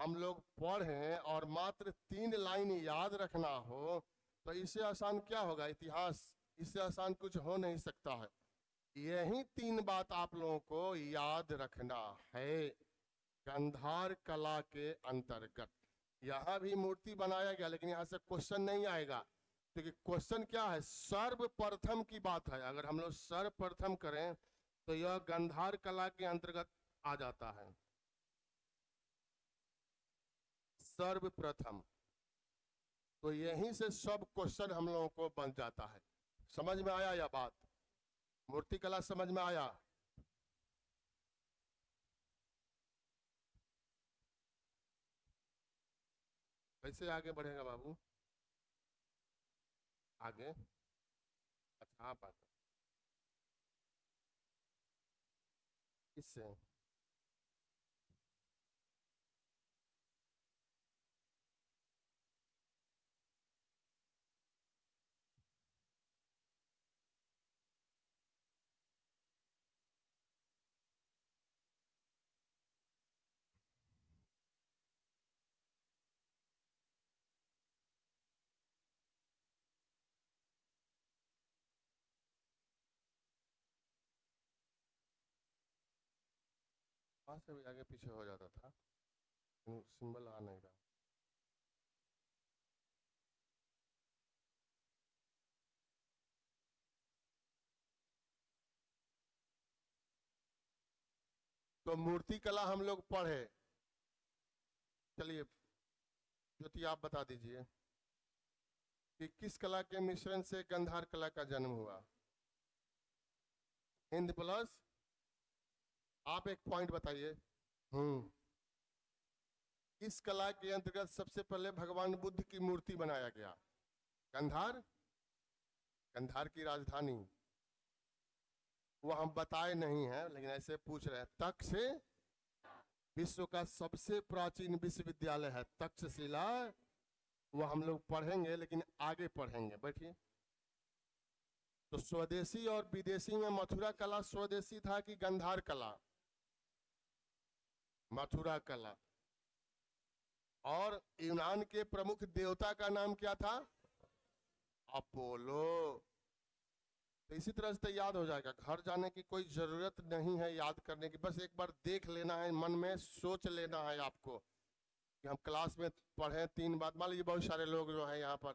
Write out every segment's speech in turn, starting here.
हम लोग पढ़ें और मात्र 3 लाइन याद रखना हो, तो इससे आसान क्या होगा? इतिहास। इससे आसान कुछ हो नहीं सकता है। यही 3 बात आप लोगों को याद रखना है गांधार कला के अंतर्गत। यहां भी मूर्ति बनाया गया, लेकिन यहां से क्वेश्चन नहीं आएगा, क्योंकि क्वेश्चन क्या है? सर्वप्रथम की बात है। अगर हम लोग सर्वप्रथम करें तो यह गांधार कला के अंतर्गत आ जाता है, सर्वप्रथम। तो यहीं से सब क्वेश्चन हम लोगों को बन जाता है। समझ में आया यह बात? मूर्तिकला समझ में आया? कैसे आगे बढ़ेगा बाबू? आगे? अच्छा, आप आगे इससे। वहां से भी आगे पीछे हो जाता था, सिंबल आ नहीं रहा। तो मूर्ति कला हम लोग पढ़े। चलिए ज्योति आप बता दीजिए कि किस कला के मिश्रण से गंधार कला का जन्म हुआ? हिंद प्लस। आप एक पॉइंट बताइए। इस कला के अंतर्गत सबसे पहले भगवान बुद्ध की मूर्ति बनाया गया? गंधार। गंधार की राजधानी वो हम बताए नहीं है, लेकिन ऐसे पूछ रहे हैं। तक्ष विश्व का सबसे प्राचीन विश्वविद्यालय है तक्षशिला। वो हम लोग पढ़ेंगे, लेकिन आगे पढ़ेंगे। बैठिए। तो स्वदेशी और विदेशी में मथुरा कला स्वदेशी था कि गंधार कला? मथुरा कला। और यूनान के प्रमुख देवता का नाम क्या था? अपोलो। तो इसी तरह से याद हो जाएगा। घर जाने की कोई जरूरत नहीं है याद करने की, बस एक बार देख लेना है, मन में सोच लेना है आपको कि हम क्लास में पढ़े 3 बात। मान लीजिए बहुत सारे लोग जो है यहाँ पर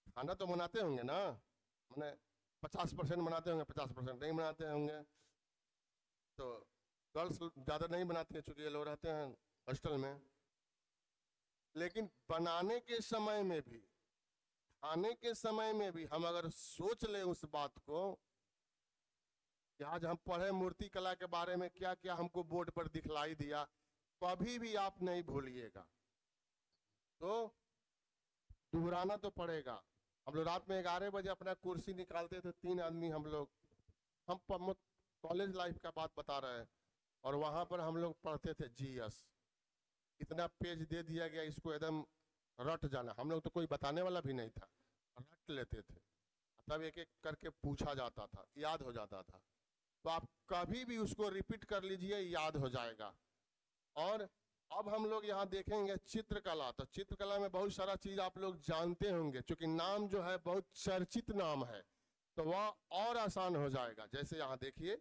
खाना तो बनाते होंगे ना, मैंने 50% बनाते होंगे, 50% नहीं बनाते होंगे। तो गर्ल्स ज़्यादा नहीं बनाती हैं, चूंकि ये लोग रहते हैं हॉस्टल में। लेकिन बनाने के समय में भी, खाने के समय में भी हम अगर सोच लें उस बात को कि आज हम पढ़े मूर्ति कला के बारे में, क्या क्या हमको बोर्ड पर दिखलाई दिया, कभी भी आप नहीं भूलिएगा। तो दोहराना तो पड़ेगा। हम लोग रात में 11 बजे अपना कुर्सी निकालते थे, 3 आदमी हम लोग। हम कॉलेज लाइफ का बात बता रहे हैं। और वहां पर हम लोग पढ़ते थे जीएस। इतना पेज दे दिया गया, इसको एकदम रट जाना। हम लोग तो कोई बताने वाला भी नहीं था, रट लेते थे। तब एक एक करके पूछा जाता था, याद हो जाता था। तो आप कभी भी उसको रिपीट कर लीजिए, याद हो जाएगा। और अब हम लोग यहाँ देखेंगे चित्रकला। तो चित्रकला में बहुत सारा चीज आप लोग जानते होंगे, क्योंकि नाम जो है बहुत चर्चित नाम है, तो वह और आसान हो जाएगा। जैसे यहाँ देखिए,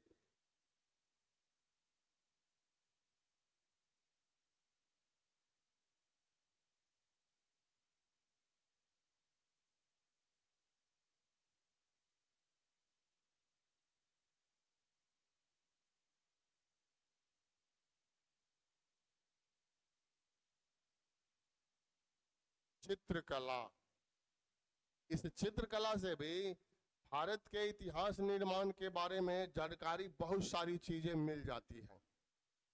चित्रकला। इस चित्रकला से भी भारत के इतिहास निर्माण के बारे में जानकारी, बहुत सारी चीजें मिल जाती हैं।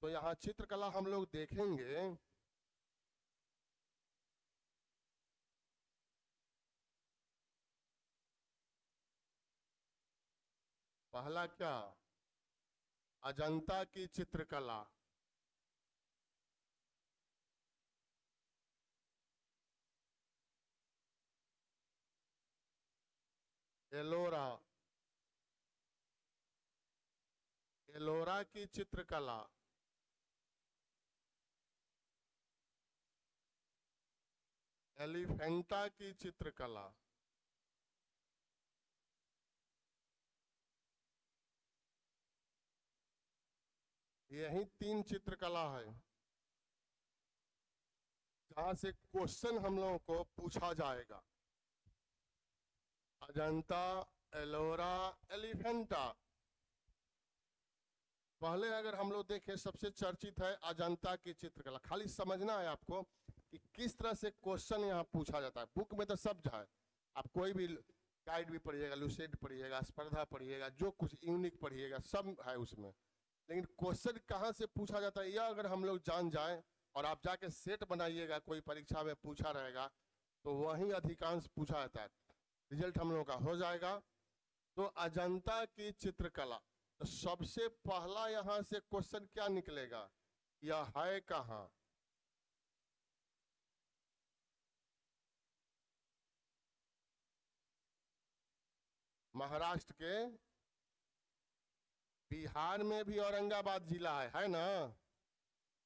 तो यहाँ चित्रकला हम लोग देखेंगे। पहला क्या? अजंता की चित्रकला। एलोरा। एलोरा की चित्रकला। एलिफेंटा की चित्रकला। यही 3 चित्रकला है जहां से क्वेश्चन हम लोगों को पूछा जाएगा। अजंता, एलोरा, एलिफेंटा। पहले अगर हम लोग देखें, सबसे चर्चित है अजंता की चित्रकला। खाली समझना है आपको कि किस तरह से क्वेश्चन यहाँ पूछा जाता है। बुक में तो सब है, आप कोई भी गाइड भी पढ़िएगा, लुसेड पढ़िएगा, स्पर्धा पढ़िएगा, जो कुछ यूनिक पढ़िएगा, सब है उसमें। लेकिन क्वेश्चन कहाँ से पूछा जाता है, यह अगर हम लोग जान जाए और आप जाके सेट बनाइएगा, कोई परीक्षा में पूछा रहेगा तो वहीं अधिकांश पूछा जाता है, रिजल्ट हम लोगों का हो जाएगा। तो अजंता की चित्रकला, तो सबसे पहला यहां से क्वेश्चन क्या निकलेगा, यह है कहां? महाराष्ट्र के, बिहार में भी औरंगाबाद जिला है ना,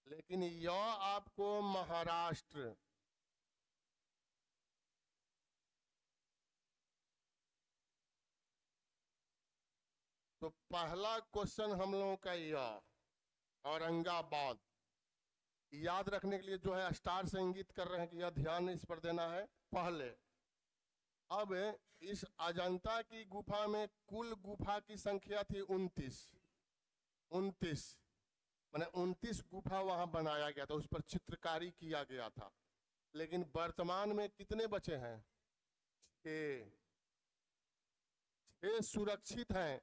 लेकिन यह आपको महाराष्ट्र, तो पहला क्वेश्चन हम लोगों का यह औरंगाबाद। याद रखने के लिए जो है स्टार से इंगित कर रहे हैं कि यह ध्यान इस पर देना है पहले। अब इस अजंता की गुफा में कुल गुफा की संख्या थी 29। 29 माने 29 गुफा वहां बनाया गया था, उस पर चित्रकारी किया गया था। लेकिन वर्तमान में कितने बचे हैं? 6। 6 सुरक्षित हैं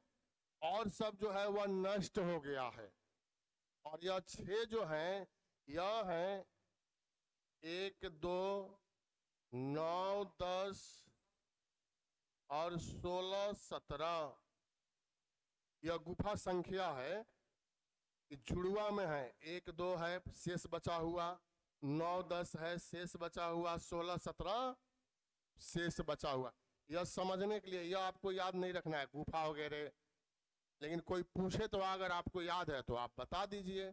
और सब जो है वह नष्ट हो गया है। और यह 6 जो हैं, यह है 1, 2, 9, 10 और 16, 17। यह गुफा संख्या है कि जुड़वा में है। 1, 2 है, शेष बचा हुआ, 9, 10 है, शेष बचा हुआ, 16, 17 शेष बचा हुआ। यह समझने के लिए, यह आपको याद नहीं रखना है गुफा वगैरह, लेकिन कोई पूछे तो अगर आपको याद है तो आप बता दीजिए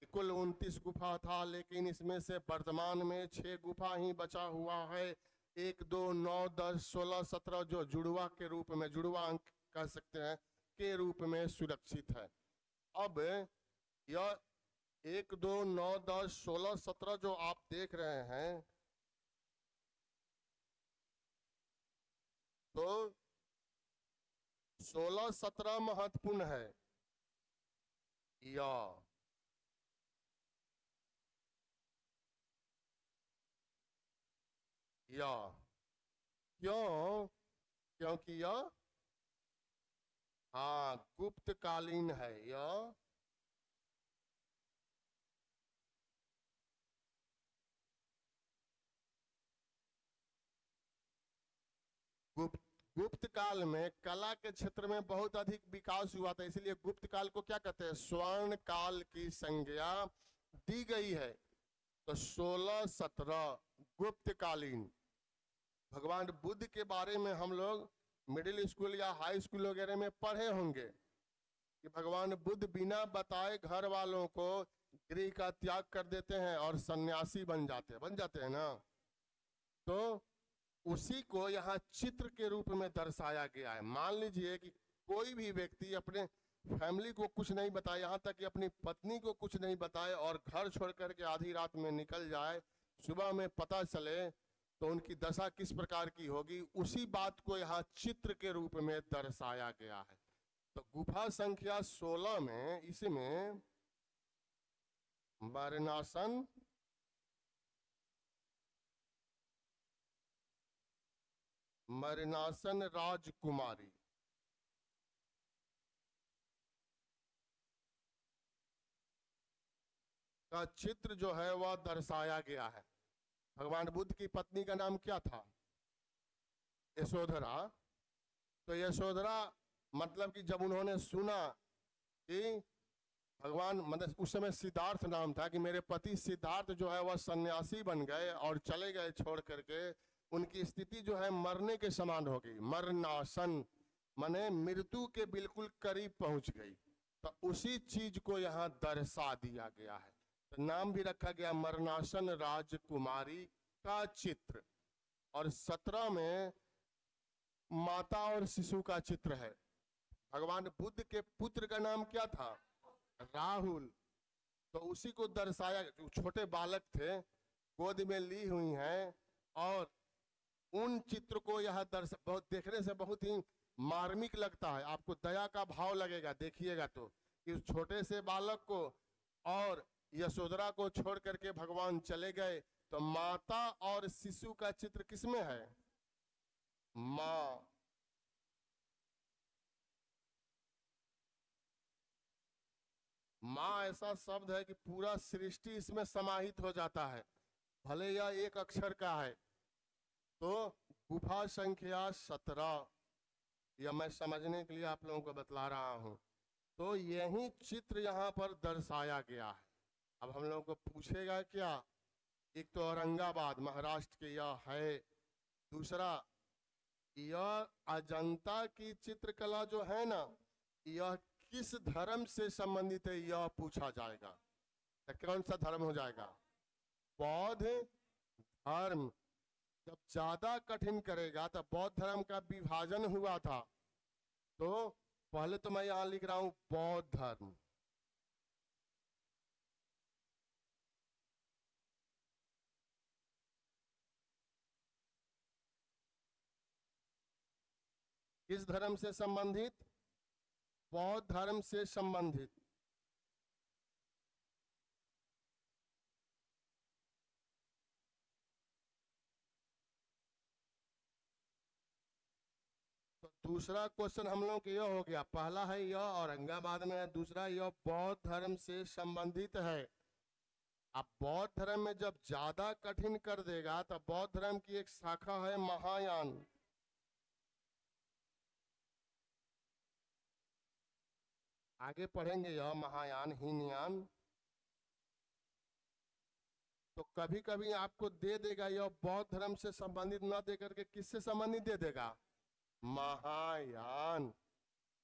कि कुल 29 गुफा था, लेकिन इसमें से वर्तमान में 6 गुफा ही बचा हुआ है। 1, 2, 9, 10, 16, 17 जो जुड़वा के रूप में, जुड़वा अंक कह सकते हैं, के रूप में सुरक्षित है। अब यह 1, 2, 9, 10, 16, 17 जो आप देख रहे हैं, तो 16, 17 महत्वपूर्ण है। या क्यों? क्योंकि यह, हाँ, गुप्तकालीन है। यह गुप्त गुप्त काल में कला के क्षेत्र में बहुत अधिक विकास हुआ था, इसलिए गुप्त काल को क्या कहते हैं? स्वर्ण काल की संज्ञा दी गई है। तो 16, 17 गुप्तकालीन। भगवान बुद्ध के बारे में हम लोग मिडिल स्कूल या हाई स्कूल वगैरह में पढ़े होंगे कि भगवान बुद्ध बिना बताए घर वालों को गृह का त्याग कर देते हैं और सन्यासी बन जाते हैं ना। तो उसी को यहाँ चित्र के रूप में दर्शाया गया है। मान लीजिए कि कोई भी व्यक्ति अपने फैमिली को कुछ नहीं बताए, यहाँ तक कि अपनी पत्नी को कुछ नहीं बताए और घर छोड़ करके आधी रात में निकल जाए, सुबह में पता चले तो उनकी दशा किस प्रकार की होगी, उसी बात को यहाँ चित्र के रूप में दर्शाया गया है। तो गुफा संख्या 16 में, इसमें वाराणसन, मरनासन राजकुमारी, का चित्र जो है वह दर्शाया गया है। भगवान बुद्ध की पत्नी का नाम क्या था? यशोधरा। तो यशोधरा मतलब कि जब उन्होंने सुना कि भगवान, मतलब उस समय सिद्धार्थ नाम था, कि मेरे पति सिद्धार्थ जो है वह सन्यासी बन गए और चले गए छोड़ करके, उनकी स्थिति जो है मरने के समान हो गई। मरनासन माने मृत्यु के बिल्कुल करीब पहुंच गई। तो उसी चीज को यहाँ दर्शा दिया गया है। तो नाम भी रखा गया मरनासन राजकुमारी का चित्र, और 17 में माता और शिशु का चित्र है। भगवान बुद्ध के पुत्र का नाम क्या था? राहुल। तो उसी को दर्शाया, जो छोटे बालक थे गोद में ली हुई हैं, और उन चित्र को यह बहुत देखने से बहुत ही मार्मिक लगता है, आपको दया का भाव लगेगा देखिएगा तो, कि उस छोटे से बालक को और यशोधरा को छोड़ करके भगवान चले गए। तो माता और शिशु का चित्र किसमें है? माँ। माँ ऐसा शब्द है कि पूरा सृष्टि इसमें समाहित हो जाता है, भले यह एक अक्षर का है। तो गुफा संख्या 17, यह मैं समझने के लिए आप लोगों को बतला रहा हूं। तो यही चित्र यहाँ पर दर्शाया गया है। अब हम लोगों को पूछेगा क्या? एक तो औरंगाबाद महाराष्ट्र के यह है, दूसरा यह अजंता की चित्रकला जो है ना, यह किस धर्म से संबंधित है, यह पूछा जाएगा। तो कौन सा धर्म हो जाएगा? बौद्ध धर्म। जब ज्यादा कठिन करेगा तो बौद्ध धर्म का विभाजन हुआ था, तो पहले तो मैं यहां लिख रहा हूं बौद्ध धर्म। किस धर्म से संबंधित? बौद्ध धर्म से संबंधित। तो दूसरा क्वेश्चन हम लोग यह हो गया, पहला है यह औरंगाबाद में है, दूसरा यह बौद्ध धर्म से संबंधित है। अब बौद्ध धर्म में जब ज्यादा कठिन कर देगा तो बौद्ध धर्म की एक शाखा है महायान। आगे पढ़ेंगे यह महायान हीनयान। तो कभी कभी आपको दे देगा यह बौद्ध धर्म से संबंधित न दे करके किससे संबंधित दे देगा? महायान।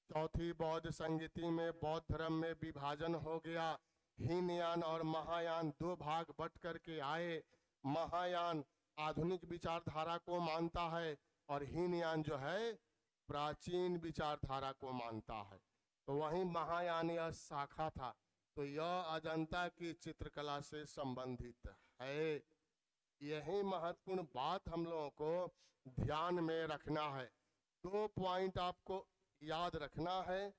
चौथी बौद्ध संगति में बौद्ध धर्म में विभाजन हो गया, हीनयान और महायान दो भाग बट करके आए। महायान आधुनिक विचारधारा को मानता है और हीनयान जो है प्राचीन विचारधारा को मानता है। तो वहीं महायान यह शाखा था। तो यह अजंता की चित्रकला से संबंधित है। यही महत्वपूर्ण बात हम लोगों को ध्यान में रखना है। 2 पॉइंट आपको याद रखना है,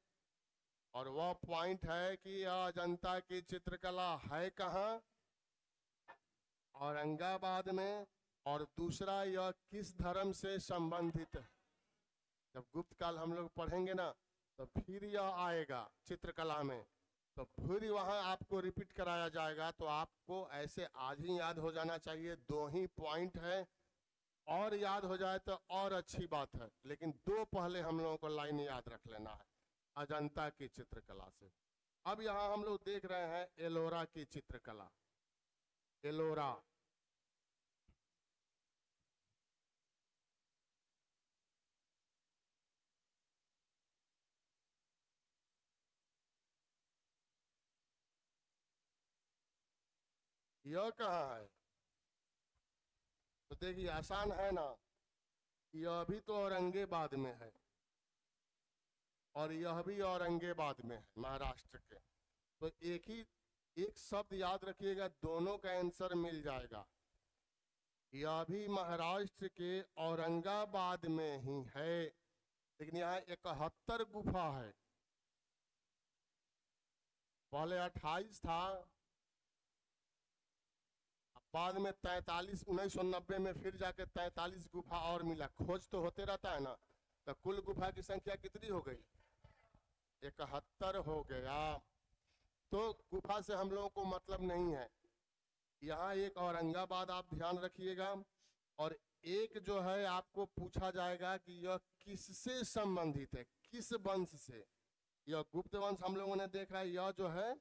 और वह पॉइंट है कि यह अजंता की चित्रकला है कहाँ? औरंगाबाद में। और दूसरा यह किस धर्म से संबंधित है? जब गुप्त काल हम लोग पढ़ेंगे ना, तो फिर यह आएगा चित्रकला में, तो फिर वहां आपको रिपीट कराया जाएगा। तो आपको ऐसे आज ही याद हो जाना चाहिए, 2 ही पॉइंट है, और याद हो जाए तो और अच्छी बात है, लेकिन 2 पहले हम लोगों को लाइन याद रख लेना है अजंता की चित्रकला से। अब यहाँ हम लोग देख रहे हैं एलोरा की चित्रकला। एलोरा यह कहाँ है? तो देखिए आसान है ना, यह भी तो औरंगाबाद में है और यह भी औरंगाबाद में है, महाराष्ट्र के। तो एक शब्द याद रखिएगा, दोनों का आंसर मिल जाएगा। यह भी महाराष्ट्र के औरंगाबाद में ही है, लेकिन यहाँ 71 गुफा है। पहले 28 था, बाद में 43, 1990 में फिर जाके 43 गुफा और मिला। खोज तो होते रहता है ना, तो कुल गुफा की संख्या कितनी हो गई? 71 हो गया। तो गुफा से हम लोगों को मतलब नहीं है। यहाँ एक औरंगाबाद आप ध्यान रखिएगा, और एक जो है आपको पूछा जाएगा कि यह किससे संबंधित है, किस वंश से। यह गुप्त वंश हम लोगों ने देखा है, यह जो है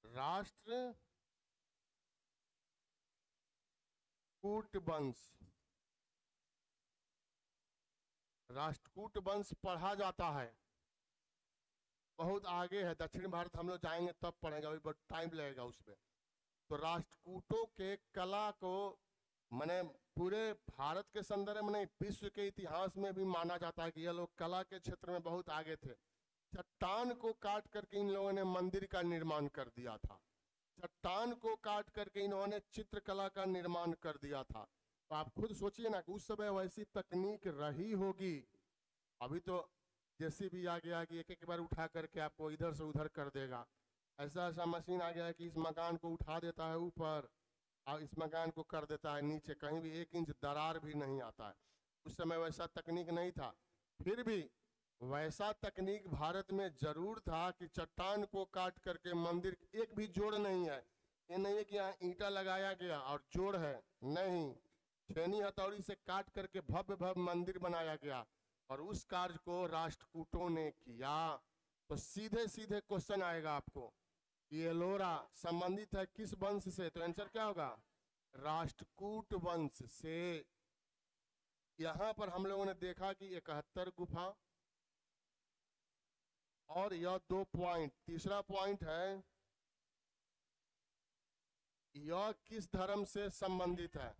राष्ट्रकूट वंश। राष्ट्रकूट वंश पढ़ा जाता है। बहुत आगे है, दक्षिण भारत हम लोग जाएंगे तब पढ़ेंगे, अभी बहुत टाइम लगेगा उसमें। तो राष्ट्रकूटों के कला को माने पूरे भारत के संदर्भ में नहीं, विश्व के इतिहास में भी माना जाता है कि यह लोग कला के क्षेत्र में बहुत आगे थे। चट्टान को काट करके इन लोगों ने मंदिर का निर्माण कर दिया था। चट्टान को काट करके इन्होंने चित्रकला का निर्माण कर दिया था। तो आप खुद सोचिए ना कि उस समय वैसी तकनीक रही होगी। अभी तो जैसे भी आ गया कि एक एक बार उठा करके आपको इधर से उधर कर देगा। ऐसा ऐसा मशीन आ गया है कि इस मकान को उठा देता है ऊपर और इस मकान को कर देता है नीचे, कहीं भी 1 इंच दरार भी नहीं आता है। उस समय वैसा तकनीक नहीं था। फिर भी वैसा तकनीक भारत में जरूर था कि चट्टान को काट करके मंदिर, एक भी जोड़ नहीं है। ये नहीं है कि यहाँ ईंटा लगाया गया और जोड़ है, नहीं, छेनी हथौड़ी से काट करके भव्य भव्य मंदिर बनाया गया और उस कार्य को राष्ट्रकूटों ने किया। तो सीधे सीधे क्वेश्चन आएगा आपको, ये एलोरा संबंधित है किस वंश से? तो आंसर क्या होगा? राष्ट्रकूट वंश से। यहां पर हम लोगों ने देखा कि 71 गुफा और यह 2 पॉइंट। तीसरा पॉइंट है यह किस धर्म से संबंधित है।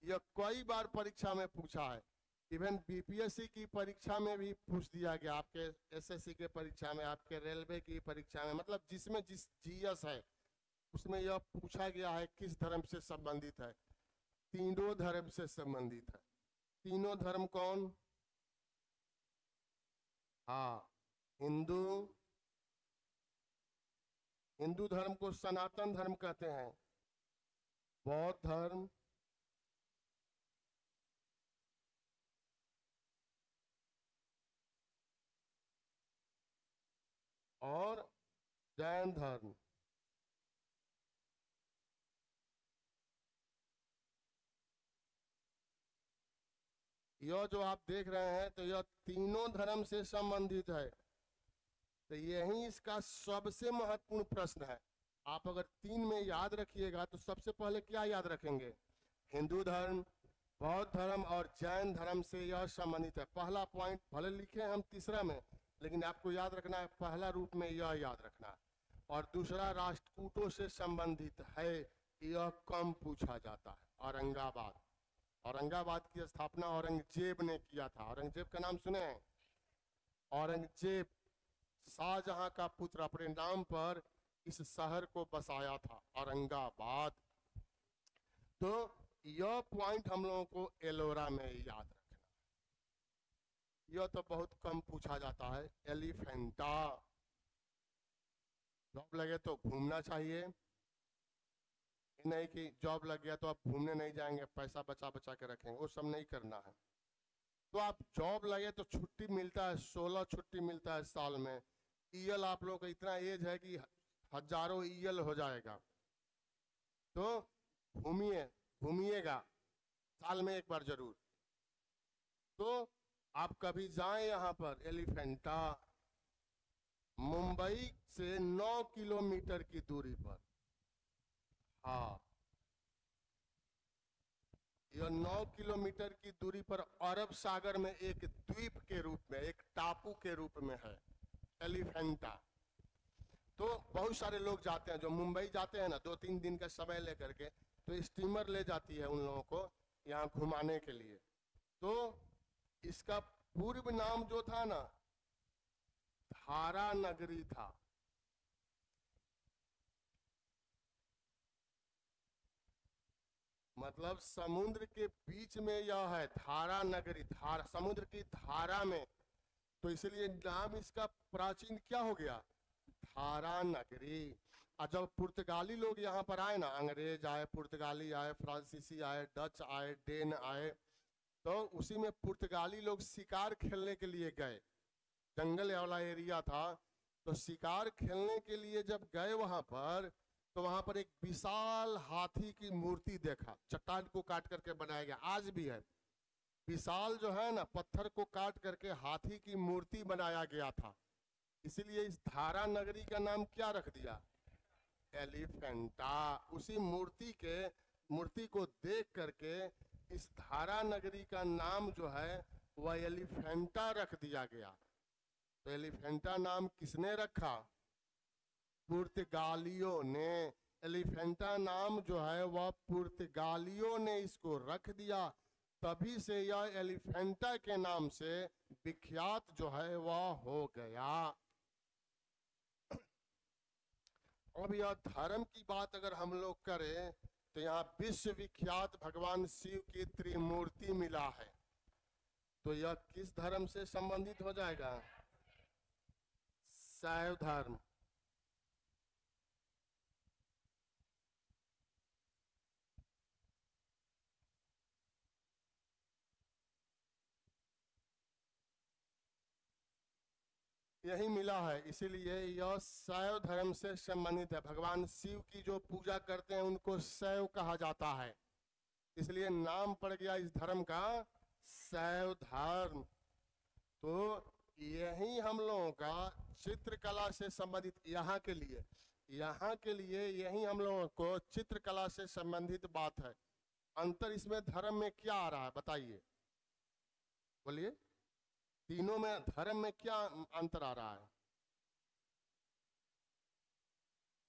यह कई बार परीक्षा में पूछा है, इवन बीपीएससी की परीक्षा में भी पूछ दिया गया, आपके एसएससी के परीक्षा में, आपके रेलवे की परीक्षा में, मतलब जिसमें जिस जीएस है उसमें यह पूछा गया है किस धर्म से संबंधित है। तीनों धर्म से संबंधित है। तीनों धर्म कौन? हाँ, हिंदू, हिंदू धर्म को सनातन धर्म कहते हैं, बौद्ध धर्म, और जैन धर्म। यह जो आप देख रहे हैं तो यह तीनों धर्म से संबंधित है। तो यही इसका सबसे महत्वपूर्ण प्रश्न है। आप अगर 3 में याद रखिएगा तो सबसे पहले क्या याद रखेंगे? हिंदू धर्म, बौद्ध धर्म और जैन धर्म से यह संबंधित है। पहला पॉइंट भले लिखे हम तीसरा में, लेकिन आपको याद रखना है पहला रूप में यह याद रखना है। और दूसरा राष्ट्रकूटों से संबंधित है, यह कम पूछा जाता है। औरंगाबाद, औरंगाबाद की स्थापना औरंगजेब ने किया था। औरंगजेब का नाम सुने हैं? औरंगजेब शाहजहां का पुत्र अपने नाम पर इस शहर को बसाया था, औरंगाबाद। तो यह पॉइंट हम लोगों को एलोरा में याद रखना। यह तो बहुत कम पूछा जाता है। एलिफेंटा, जॉब लगे तो घूमना चाहिए, नहीं कि जॉब लग गया तो आप घूमने नहीं जाएंगे, पैसा बचा बचा के रखेंगे, वो सब नहीं करना है। तो आप जॉब लगे तो छुट्टी मिलता है, 16 छुट्टी मिलता है साल में। ईएल आप लोग का इतना एज है कि हजारों ईएल हो जाएगा। तो घूमिए, घूमिएगा साल में एक बार जरूर। तो आप कभी जाएं यहाँ पर एलिफेंटा, मुंबई से 9 किलोमीटर की दूरी पर। हाँ, यह 9 किलोमीटर की दूरी पर अरब सागर में एक द्वीप के रूप में, एक टापू के रूप में है एलिफेंटा। तो बहुत सारे लोग जाते हैं, जो मुंबई जाते हैं ना 2-3 दिन का समय लेकर के, तो स्टीमर ले जाती है उन लोगों को यहाँ घुमाने के लिए। तो इसका पूर्व नाम जो था ना, धारा नगरी था। मतलब समुद्र के बीच में यह है, धारा नगरी, धारा, समुद्र की धारा में। तो इसलिए नाम इसका प्राचीन क्या हो गया? धारा नगरी। और जब पुर्तगाली लोग यहाँ पर आए ना, अंग्रेज आए, पुर्तगाली आए, फ्रांसीसी आए, डच आए, डेन आए, तो उसी में पुर्तगाली लोग शिकार खेलने के लिए गए। जंगल वाला एरिया था, तो शिकार खेलने के लिए जब गए वहां पर, तो वहां पर एक विशाल हाथी की मूर्ति देखा, चट्टान को काट करके बनाया गया, आज भी है। विशाल जो है ना, पत्थर को काट करके हाथी की मूर्ति बनाया गया था। इसीलिए इस धारा नगरी का नाम क्या रख दिया? एलिफेंटा। उसी मूर्ति को देख करके इस धारा नगरी का नाम जो है वह एलिफेंटा रख दिया गया। तो एलिफेंटा नाम किसने रखा? पुर्तगालियों ने। एलिफेंटा नाम जो है वह पुर्तगालियों ने इसको रख दिया, तभी से यह एलिफेंटा के नाम से विख्यात जो है वह हो गया। अब यह धर्म की बात अगर हम लोग करें तो यहाँ विश्वविख्यात भगवान शिव की त्रिमूर्ति मिला है, तो यह किस धर्म से संबंधित हो जाएगा? शैव धर्म। यही मिला है, इसीलिए यह शैव धर्म से संबंधित है। भगवान शिव की जो पूजा करते हैं उनको शैव कहा जाता है, इसलिए नाम पड़ गया इस धर्म का शैव धर्म। तो यही हम लोगों का चित्रकला से संबंधित, यहाँ के लिए यही हम लोगों को चित्रकला से संबंधित बात है। अंतर इसमें धर्म में क्या आ रहा है बताइए, बोलिए। तीनों में धर्म में क्या अंतर आ रहा है?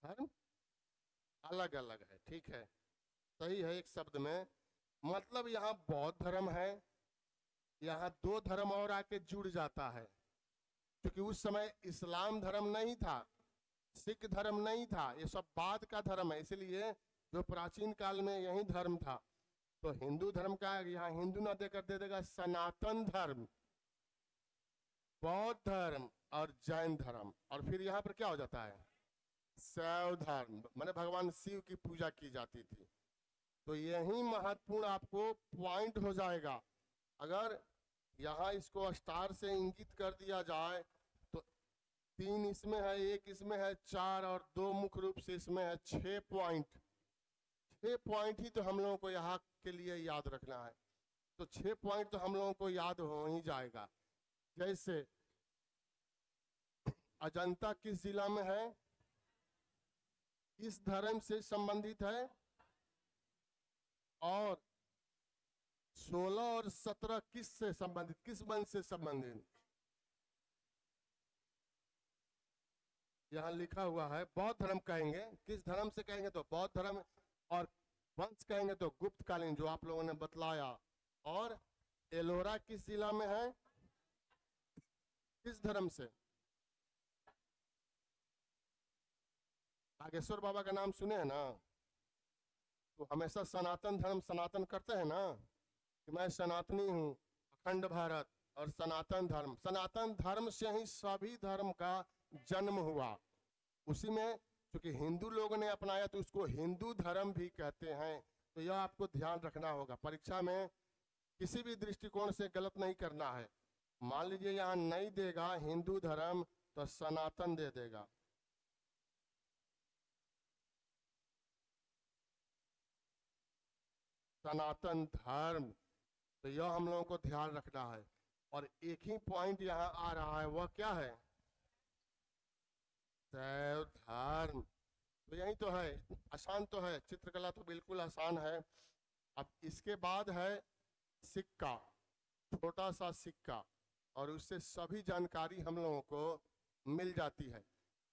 धर्म अलग अलग है, ठीक है, सही है। एक शब्द में मतलब यहाँ बौद्ध धर्म है, यहाँ दो धर्म और आके जुड़ जाता है, क्योंकि उस समय इस्लाम धर्म नहीं था, सिख धर्म नहीं था, ये सब बाद का धर्म है। इसलिए जो प्राचीन काल में यही धर्म था, तो हिंदू धर्म का यहाँ हिंदू ना देकर दे देगा सनातन धर्म, बौद्ध धर्म और जैन धर्म, और फिर यहाँ पर क्या हो जाता है? शैव धर्म, माने भगवान शिव की पूजा की जाती थी। तो यही महत्वपूर्ण आपको पॉइंट हो जाएगा। अगर यहाँ इसको स्टार से इंगित कर दिया जाए तो 3 इसमें है, 1 इसमें है, 4 और 2 मुख्य रूप से इसमें है, 6 पॉइंट। 6 पॉइंट ही तो हम लोगों को यहाँ के लिए याद रखना है, तो 6 पॉइंट तो हम लोगों को याद हो ही जाएगा। जैसे अजंता किस जिला में है, किस धर्म से संबंधित है, और 16 और 17 किस से संबंधित, किस वंश से संबंधित? यहाँ लिखा हुआ है बौद्ध धर्म कहेंगे, किस धर्म से कहेंगे तो बौद्ध धर्म, और वंश कहेंगे तो गुप्तकालीन जो आप लोगों ने बतलाया। और एलोरा किस जिला में है, किस धर्म से? नागेश्वर बाबा का नाम सुने हैं ना, तो हमेशा सनातन धर्म सनातन करते हैं ना, कि मैं सनातनी हूँ, अखंड भारत और सनातन धर्म। सनातन धर्म से ही सभी धर्म का जन्म हुआ, उसी में क्योंकि हिंदू लोगों ने अपनाया तो उसको हिंदू धर्म भी कहते हैं। तो यह आपको ध्यान रखना होगा, परीक्षा में किसी भी दृष्टिकोण से गलत नहीं करना है। मान लीजिए यहाँ नहीं देगा हिंदू धर्म तो सनातन दे देगा। सनातन धर्म, तो यह हम लोगों को ध्यान रखना है। और एक ही पॉइंट यहाँ आ रहा है, वह क्या है? शैव धर्म। तो यही तो है, आसान तो है, चित्रकला तो बिल्कुल आसान है। अब इसके बाद है सिक्का, छोटा सा सिक्का, और उससे सभी जानकारी हम लोगों को मिल जाती है।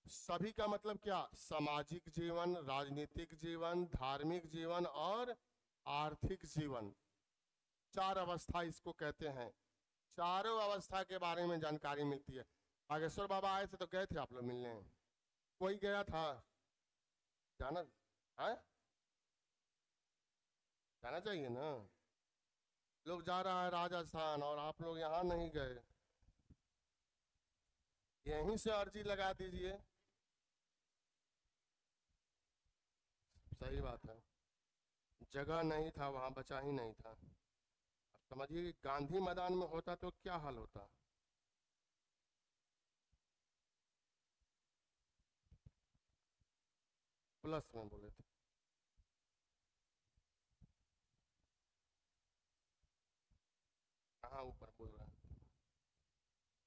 सभी का मतलब क्या? सामाजिक जीवन, राजनीतिक जीवन, धार्मिक जीवन और आर्थिक जीवन, 4 अवस्था इसको कहते हैं। चारों अवस्था के बारे में जानकारी मिलती है। बागेश्वर बाबा आए थे तो गए थे आप लोग मिलने? कोई गया था? जाना है, जाना चाहिए ना। लोग जा रहा है राजस्थान और आप लोग यहाँ नहीं गए, यहीं से अर्जी लगा दीजिए। सही बात है, जगह नहीं था वहाँ, बचा ही नहीं था। समझिए गांधी मैदान में होता तो क्या हाल होता। प्लस में बोले थे। कहाँ ऊपर बोल रहे हैं?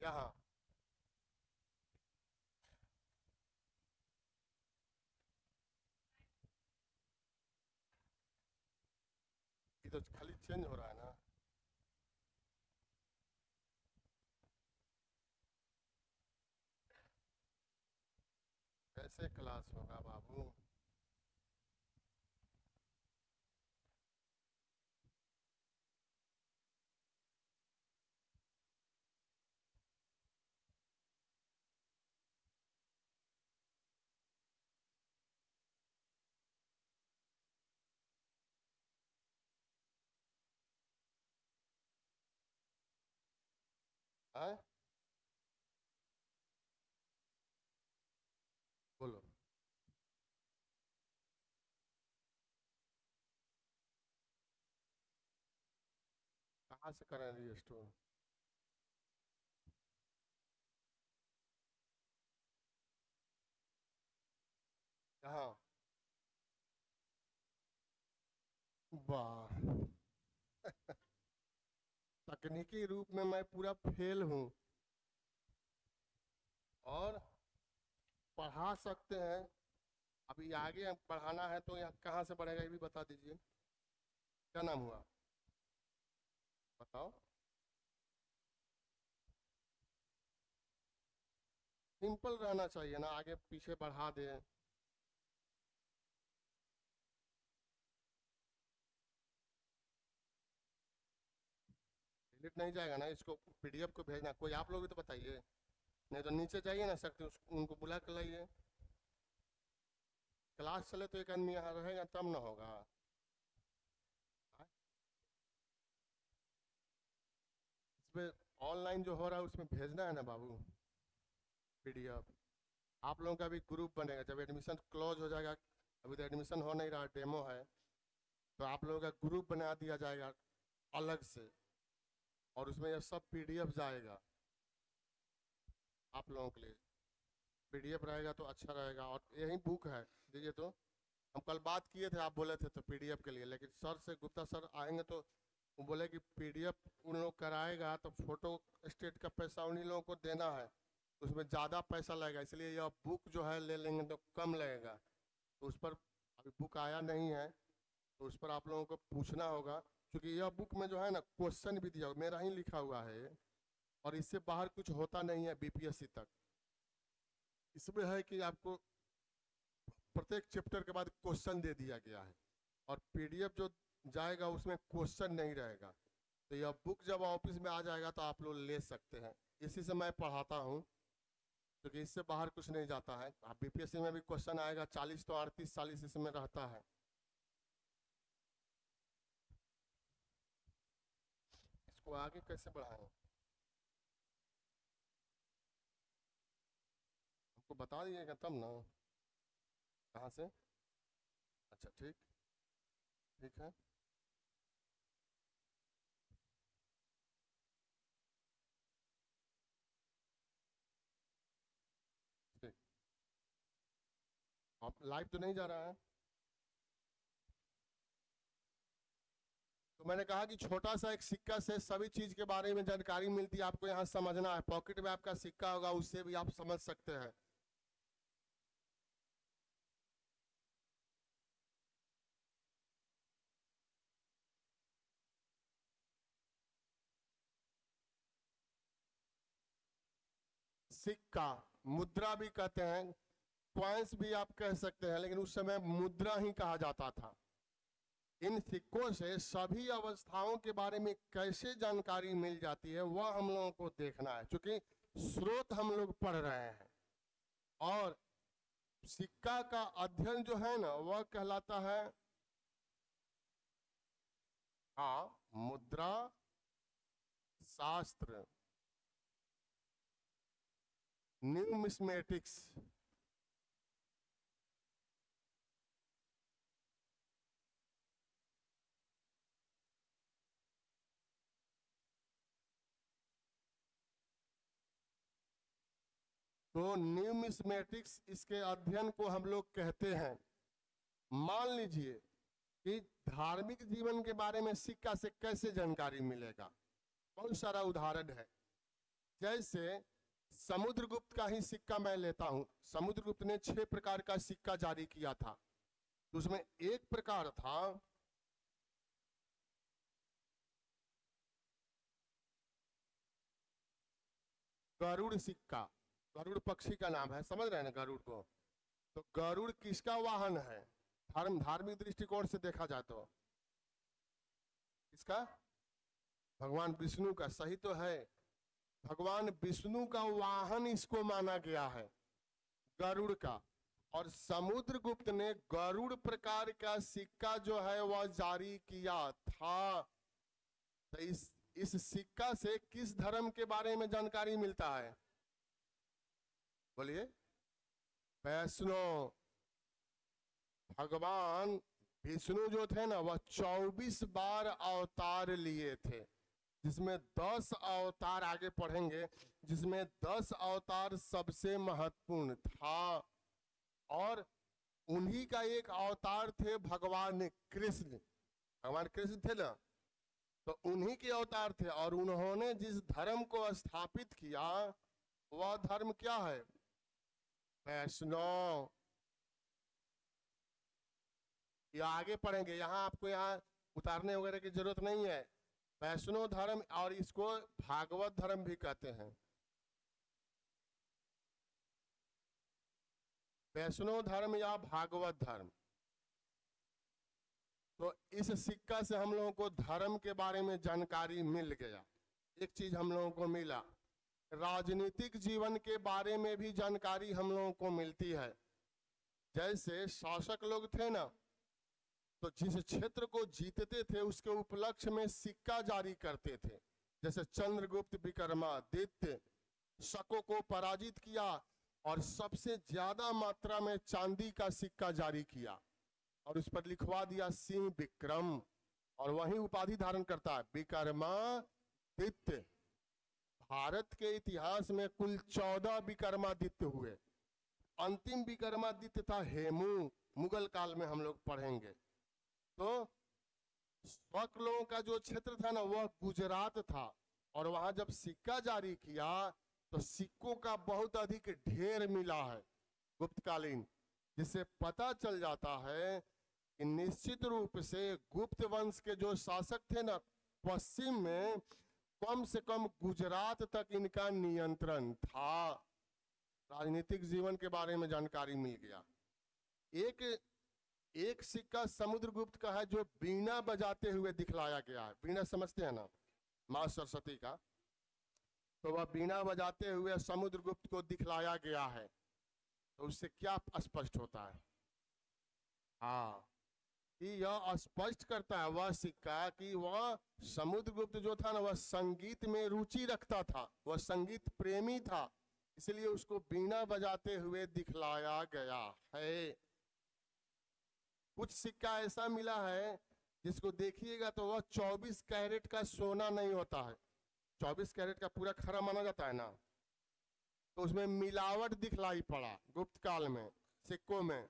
यहाँ ये तो खाली चेंज हो रहा है ना। कैसे क्लास होगा बाबू? हैं? बोलो। कहाँ से करें रजिस्टर? कहाँ? वाह, तकनीकी रूप में मैं पूरा फेल हूँ। और पढ़ा सकते हैं। अभी आगे बढ़ाना है तो यहाँ कहाँ से बढ़ेगा ये भी बता दीजिए। क्या नाम हुआ? बताओ। सिंपल रहना चाहिए ना, आगे पीछे बढ़ा दे। डिलीट नहीं जाएगा ना, इसको पीडीएफ को भेजना। कोई आप लोग भी तो बताइए, नहीं तो नीचे जाइए ना सकते, उनको बुला कर लाइए। क्लास चले तो एक आदमी यहाँ रहेगा तब ना होगा। इसमें ऑनलाइन जो हो रहा है उसमें भेजना है ना बाबू, पीडीएफ। आप लोगों का भी ग्रुप बनेगा जब एडमिशन क्लोज हो जाएगा। अभी तो एडमिशन हो नहीं रहा, डेमो है। तो आप लोगों का ग्रुप बना दिया जाएगा अलग से, और उसमें ये सब पीडीएफ जाएगा आप लोगों के लिए। पीडीएफ रहेगा तो अच्छा रहेगा। और यही बुक है, दीजिए तो। हम कल बात किए थे, आप बोले थे तो पीडीएफ के लिए, लेकिन सर से गुप्ता सर आएंगे तो वो बोले कि पीडीएफ उन लोग कराएगा तो फोटो स्टेट का पैसा उन्हीं लोगों को देना है, उसमें ज़्यादा पैसा लगेगा, इसलिए यह बुक जो है ले लेंगे तो कम लगेगा। तो उस पर अभी बुक आया नहीं है, तो उस पर आप लोगों को पूछना होगा, क्योंकि यह बुक में जो है ना क्वेश्चन भी दिया मेरा ही लिखा हुआ है, और इससे बाहर कुछ होता नहीं है बीपीएससी तक। इसमें है कि आपको प्रत्येक चैप्टर के बाद क्वेश्चन दे दिया गया है, और पीडीएफ जो जाएगा उसमें क्वेश्चन नहीं रहेगा। तो यह बुक जब ऑफिस में आ जाएगा तो आप लोग ले सकते हैं। इसी से मैं पढ़ाता हूँ, क्योंकि इससे बाहर कुछ नहीं जाता है। आप बीपीएससी में भी क्वेश्चन आएगा 40 तो 38-40 इसमें रहता है। इसको आगे कैसे बढ़ाएं? हमको बता दीजिएगा तब ना। कहाँ से? अच्छा ठीक, ठीक है। ठीक। आप लाइव तो नहीं जा रहा है? तो मैंने कहा कि छोटा सा एक सिक्का से सभी चीज के बारे में जानकारी मिलती है, आपको यहाँ समझना है। पॉकेट में आपका सिक्का होगा, उससे भी आप समझ सकते हैं। सिक्का, मुद्रा भी कहते हैं, कॉइन्स भी आप कह सकते हैं, लेकिन उस समय मुद्रा ही कहा जाता था। इन सिक्कों से सभी अवस्थाओं के बारे में कैसे जानकारी मिल जाती है वह हम लोगों को देखना है, क्योंकि स्रोत हम लोग पढ़ रहे हैं। और सिक्का का अध्ययन जो है ना वह कहलाता है, हाँ, मुद्रा शास्त्र, न्यूमिस्मेटिक्स। तो न्यूमिस्मेटिक्स इसके अध्ययन को हम लोग कहते हैं। मान लीजिए कि धार्मिक जीवन के बारे में सिक्का से कैसे जानकारी मिलेगा, बहुत सारा उदाहरण है। जैसे समुद्रगुप्त का ही सिक्का मैं लेता हूं। समुद्रगुप्त ने 6 प्रकार का सिक्का जारी किया था, तो उसमें एक प्रकार था गरुड़ सिक्का। गरुड़ पक्षी का नाम है, समझ रहे हैं ना गरुड़ को? तो गरुड़ किसका वाहन है? धार्मिक दृष्टिकोण से देखा जाए तो किसका? भगवान विष्णु का। सही तो है, भगवान विष्णु का वाहन इसको माना गया है, गरुड़ का। और समुद्रगुप्त ने गरुड़ प्रकार का सिक्का जो है वह जारी किया था। तो इस सिक्का से किस धर्म के बारे में जानकारी मिलता है? बोलिए। वैष्णव। भगवान विष्णु जो थे ना वह 24 बार अवतार लिए थे, जिसमें 10 अवतार आगे पढ़ेंगे, जिसमें 10 अवतार सबसे महत्वपूर्ण था। और उन्हीं का एक अवतार थे भगवान कृष्ण। भगवान कृष्ण थे ना, तो उन्हीं के अवतार थे। और उन्होंने जिस धर्म को स्थापित किया वह धर्म क्या है? वैष्णव। ये आगे पढ़ेंगे, यहाँ आपको यहाँ उतारने वगैरह की जरूरत नहीं है। वैष्णव धर्म, और इसको भागवत धर्म भी कहते हैं। वैष्णव धर्म या भागवत धर्म। तो इस सिक्का से हम लोगों को धर्म के बारे में जानकारी मिल गया। एक चीज हम लोगों को मिला, राजनीतिक जीवन के बारे में भी जानकारी हम लोगों को मिलती है। जैसे शासक लोग थे ना, तो जिस क्षेत्र को जीतते थे उसके उपलक्ष्य में सिक्का जारी करते थे। जैसे चंद्रगुप्त विक्रमादित्य शकों को पराजित किया और सबसे ज्यादा मात्रा में चांदी का सिक्का जारी किया और उस पर लिखवा दिया सिंह विक्रम, और वही उपाधि धारण करता है विक्रमादित्य। भारत के इतिहास में कुल 14 विक्रमादित्य हुए। अंतिम विक्रमादित्य था हेमू, मुगल काल में हम लोग पढ़ेंगे। तो शक लोगों का जो क्षेत्र था ना वह गुजरात था, और वहां जब सिक्का जारी किया तो सिक्कों का बहुत अधिक ढेर मिला है गुप्तकालीन, जिससे पता चल जाता है कि निश्चित रूप से गुप्त वंश के जो शासक थे ना पश्चिम में, कम से कम गुजरात तक इनका नियंत्रण था। राजनीतिक जीवन के बारे में जानकारी मिल गया। एक सिक्का समुद्रगुप्त का है जो बीना बजाते हुए दिखलाया गया है। बीना समझते हैं ना, मां सरस्वती का, तो वह बीना बजाते हुए समुद्रगुप्त को दिखलाया गया है। तो उससे क्या स्पष्ट होता है? हाँ, कि यह स्पष्ट करता है वह सिक्का कि वह समुद्रगुप्त जो था ना वह संगीत में रुचि रखता था, वह संगीत प्रेमी था, इसलिए उसको बीना बजाते हुए दिखलाया गया है। कुछ सिक्का ऐसा मिला है जिसको देखिएगा तो वह 24 कैरेट का सोना नहीं होता है। 24 कैरेट का पूरा खरा माना जाता है ना, तो उसमें मिलावट दिखलाई पड़ा गुप्त काल में सिक्कों में।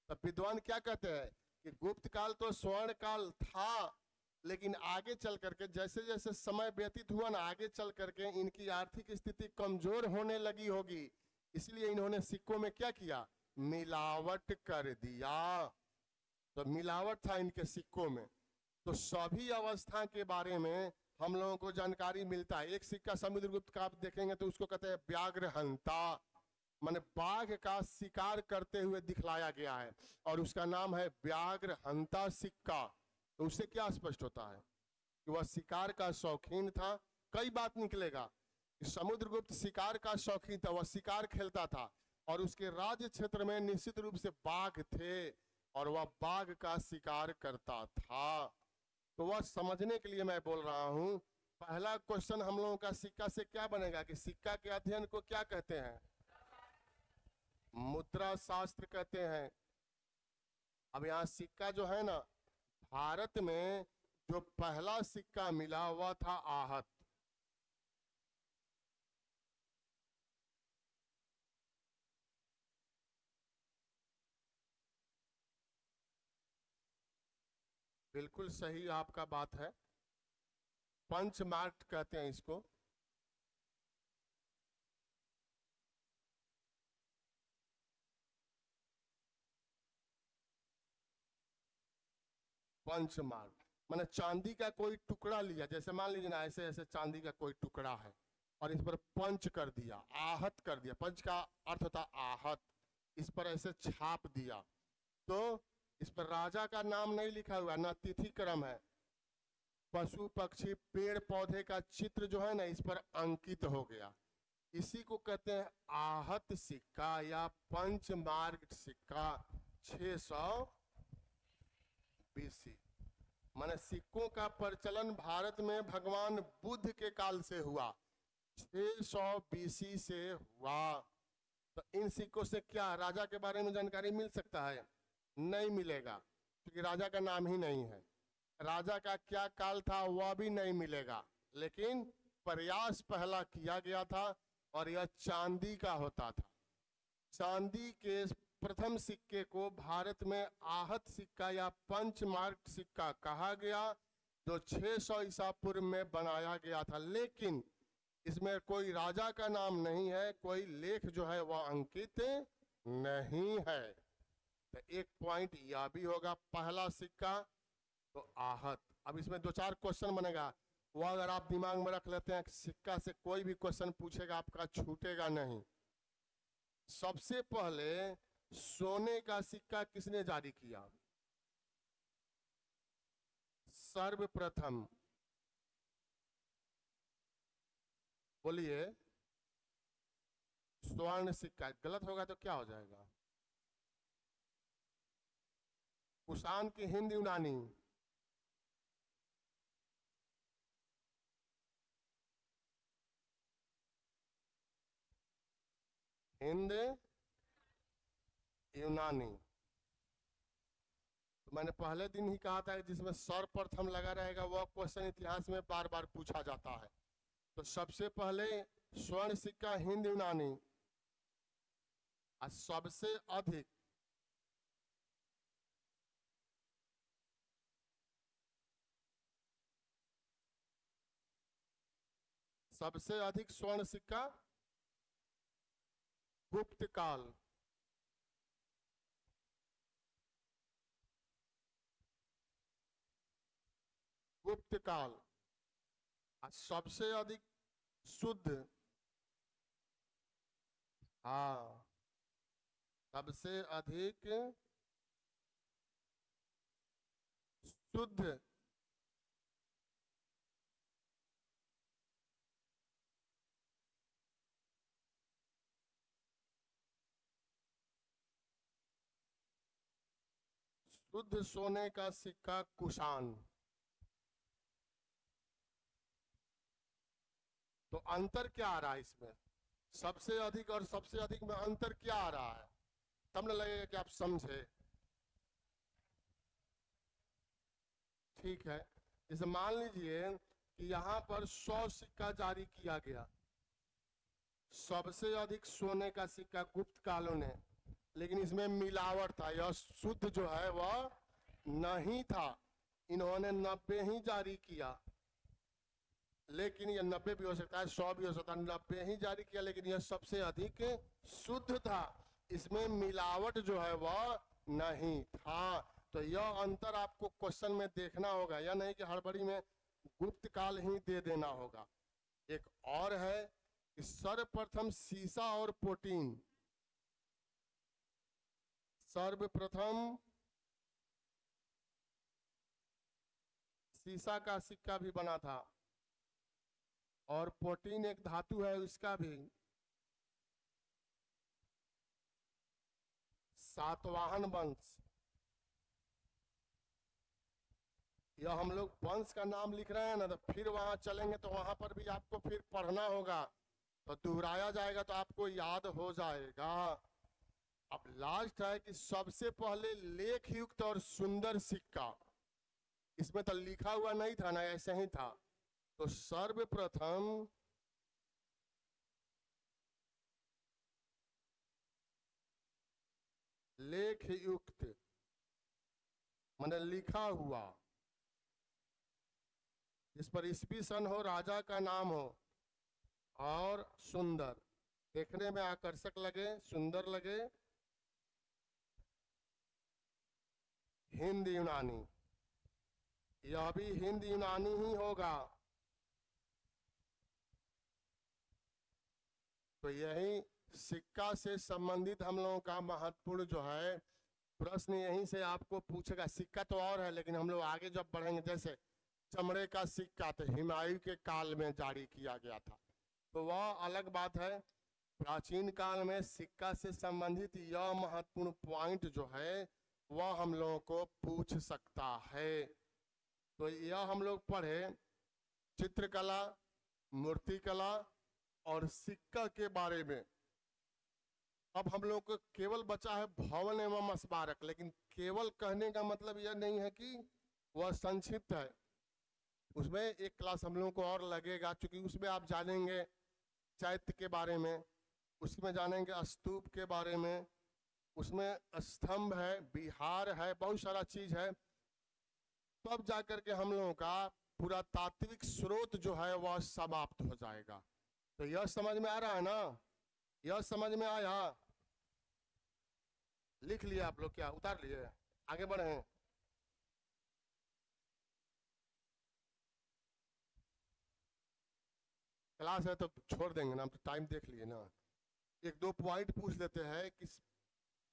तब विद्वान क्या कहते हैं कि गुप्त काल तो स्वर्ण काल था, लेकिन आगे चल करके जैसे जैसे समय व्यतीत हुआ ना, आगे चल करके इनकी आर्थिक स्थिति कमजोर होने लगी होगी, इसलिए इन्होंने सिक्कों में क्या किया? मिलावट कर दिया। तो मिलावट था इनके सिक्कों में। तो सभी अवस्था के बारे में हम लोगों को जानकारी मिलता है। एक सिक्का समुद्रगुप्त का आप देखेंगे तो उसको कहते हैं व्याघ्रहंता, माने बाघ का शिकार करते हुए दिखलाया गया है, और उसका नाम है व्याघ्रहंता सिक्का। तो उससे क्या स्पष्ट होता है कि वह शिकार का शौकीन था। कई बात निकलेगा कि समुद्रगुप्त शिकार का शौकीन था, वह शिकार खेलता था, और उसके राज्य क्षेत्र में निश्चित रूप से बाघ थे, और वह बाघ का शिकार करता था। तो वह समझने के लिए मैं बोल रहा हूं। पहला क्वेश्चन हम लोगों का सिक्का से क्या बनेगा कि सिक्का के अध्ययन को क्या कहते हैं? मुद्रा शास्त्र कहते हैं। अब यहाँ सिक्का जो है ना, भारत में जो पहला सिक्का मिला वह था आहत। बिल्कुल सही आपका बात है, पंच मार्क कहते हैं इसको। पंच मार्क माने चांदी का कोई टुकड़ा लिया, जैसे मान लीजिए ना ऐसे ऐसे चांदी का कोई टुकड़ा है और इस पर पंच कर दिया, आहत कर दिया। पंच का अर्थ होता आहत। इस पर ऐसे छाप दिया, तो इस पर राजा का नाम नहीं लिखा हुआ, ना तिथि क्रम है, पशु पक्षी पेड़ पौधे का चित्र जो है ना इस पर अंकित हो गया। इसी को कहते हैं आहत सिक्का या पंचमार्ग सिक्का 600 बीसी। माने सिक्कों का प्रचलन भारत में भगवान बुद्ध के काल से हुआ, 600 बीसी से हुआ। तो इन सिक्कों से क्या राजा के बारे में जानकारी मिल सकता है? नहीं मिलेगा, क्योंकि राजा का नाम ही नहीं है। राजा का क्या काल था वह भी नहीं मिलेगा, लेकिन प्रयास पहला किया गया था और यह चांदी का होता था। चांदी के प्रथम सिक्के को भारत में आहत सिक्का या पंचमार्क सिक्का कहा गया, जो 600 ईसा पूर्व में बनाया गया था, लेकिन इसमें कोई राजा का नाम नहीं है, कोई लेख जो है वह अंकित नहीं है। तो एक पॉइंट यह भी होगा, पहला सिक्का तो आहत। अब इसमें दो चार क्वेश्चन बनेगा, वो अगर आप दिमाग में रख लेते हैं, सिक्का से कोई भी क्वेश्चन पूछेगा आपका छूटेगा नहीं। सबसे पहले सोने का सिक्का किसने जारी किया? सर्वप्रथम बोलिए। स्वर्ण सिक्का। गलत होगा तो क्या हो जाएगा? कुषाण की हिंद यूनानी? हिंद यूनानी। तो मैंने पहले दिन ही कहा था कि जिसमें सर्वप्रथम लगा रहेगा वह क्वेश्चन इतिहास में बार बार पूछा जाता है। तो सबसे पहले स्वर्ण सिक्का हिंद यूनानी, और सबसे अधिक स्वर्ण सिक्का गुप्त काल। गुप्त काल। सबसे अधिक शुद्ध, हाँ, सबसे अधिक शुद्ध शुद्ध सोने का सिक्का कुषाण। तो अंतर क्या आ रहा है इसमें? सबसे अधिक और सबसे अधिक में अंतर क्या आ रहा है? तब न लगेगा कि आप समझे। ठीक है, जैसे मान लीजिए कि यहाँ पर 100 सिक्का जारी किया गया, सबसे अधिक सोने का सिक्का गुप्त कालों ने, लेकिन इसमें मिलावट था, यह शुद्ध जो है वह नहीं था। इन्होंने 90 ही जारी किया, लेकिन यह 90 भी हो सकता है, 100 भी हो सकता है, 90 ही जारी किया, लेकिन यह सबसे अधिक शुद्ध था। इसमें मिलावट जो है वह नहीं था। तो यह अंतर आपको क्वेश्चन में देखना होगा, या नहीं कि हड़बड़ी में गुप्त काल ही दे देना होगा। एक और है कि सर्वप्रथम सीसा और प्रोटीन, सर्वप्रथम सीसा का सिक्का भी बना था, और प्रोटीन एक धातु है उसका भी। सातवाहन वंश। यह हम लोग वंश का नाम लिख रहे हैं ना, तो फिर वहां चलेंगे तो वहां पर भी आपको फिर पढ़ना होगा, तो दोहराया जाएगा तो आपको याद हो जाएगा। अब लास्ट है कि सबसे पहले लेख युक्त और सुंदर सिक्का। इसमें तो लिखा हुआ नहीं था ना, ऐसे ही था। तो सर्वप्रथम लेख युक्त माने लिखा हुआ, इस पर ईस्वी सन हो, राजा का नाम हो, और सुंदर, देखने में आकर्षक लगे, सुंदर लगे, हिंद यूनानी। यह भी हिंद यूनानी ही होगा। तो यही सिक्का से संबंधित हम लोगों का महत्वपूर्ण जो है प्रश्न यहीं से आपको पूछेगा। सिक्का तो और है, लेकिन हम लोग आगे जब बढ़ेंगे, जैसे चमड़े का सिक्का तो हुमायूं के काल में जारी किया गया था, तो वह अलग बात है। प्राचीन काल में सिक्का से संबंधित यह महत्वपूर्ण पॉइंट जो है वह हम लोगों को पूछ सकता है। तो यह हम लोग पढ़े चित्रकला, मूर्तिकला और सिक्का के बारे में। अब हम लोग को केवल बचा है भवन एवं स्मारक, लेकिन केवल कहने का मतलब यह नहीं है कि वह संक्षिप्त है। उसमें एक क्लास हम लोगों को और लगेगा, क्योंकि उसमें आप जानेंगे चैत्य के बारे में, उसमें जानेंगे स्तूप के बारे में, उसमें स्तंभ है, विहार है, बहुत सारा चीज है। तब जाकर के हम लोगों का पूरा तात्विक स्रोत जो है वह समाप्त हो जाएगा। तो यह समझ में आ रहा है ना? यह समझ में आया? लिख लिया आप लोग? क्या उतार लिए? आगे बढ़े? क्लास है तो छोड़ देंगे ना, हम तो टाइम देख लिए ना। एक दो पॉइंट पूछ लेते हैं कि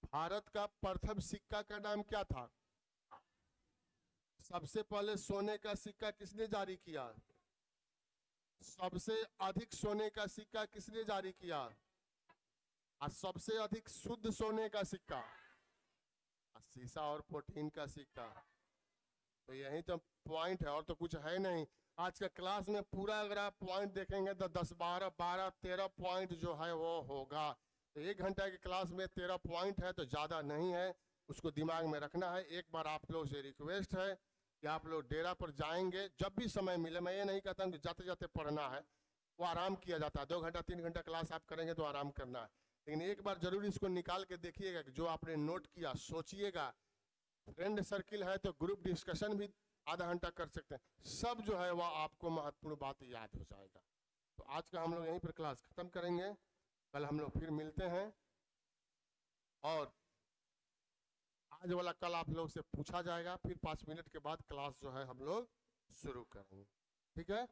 भारत का प्रथम सिक्का का नाम क्या था? सबसे पहले सोने का सिक्का किसने जारी किया? सबसे अधिक सोने का सिक्का किसने जारी किया? और सबसे अधिक शुद्ध सोने का सिक्का? सीसा और प्रोटीन का सिक्का। तो यही तो पॉइंट है, और तो कुछ है नहीं। आज का क्लास में पूरा अगर आप पॉइंट देखेंगे तो 10, 12, 12, 13 पॉइंट जो है वो होगा। तो 1 घंटा की क्लास में 13 पॉइंट है तो ज़्यादा नहीं है, उसको दिमाग में रखना है। एक बार आप लोग से रिक्वेस्ट है कि आप लोग डेरा पर जाएंगे जब भी समय मिले। मैं ये नहीं कहता हूँ कि जाते जाते पढ़ना है, वो आराम किया जाता है। 2 घंटा 3 घंटा क्लास आप करेंगे तो आराम करना है, लेकिन एक बार जरूर इसको निकाल के देखिएगा कि जो आपने नोट किया, सोचिएगा। फ्रेंड सर्किल है तो ग्रुप डिस्कशन भी आधा घंटा कर सकते हैं, सब जो है वह आपको महत्वपूर्ण बात याद हो जाएगा। तो आज का हम लोग यहीं पर क्लास खत्म करेंगे, कल हम लोग फिर मिलते हैं। और आज वाला कल आप लोग से पूछा जाएगा, फिर 5 मिनट के बाद क्लास जो है हम लोग शुरू करेंगे। ठीक है?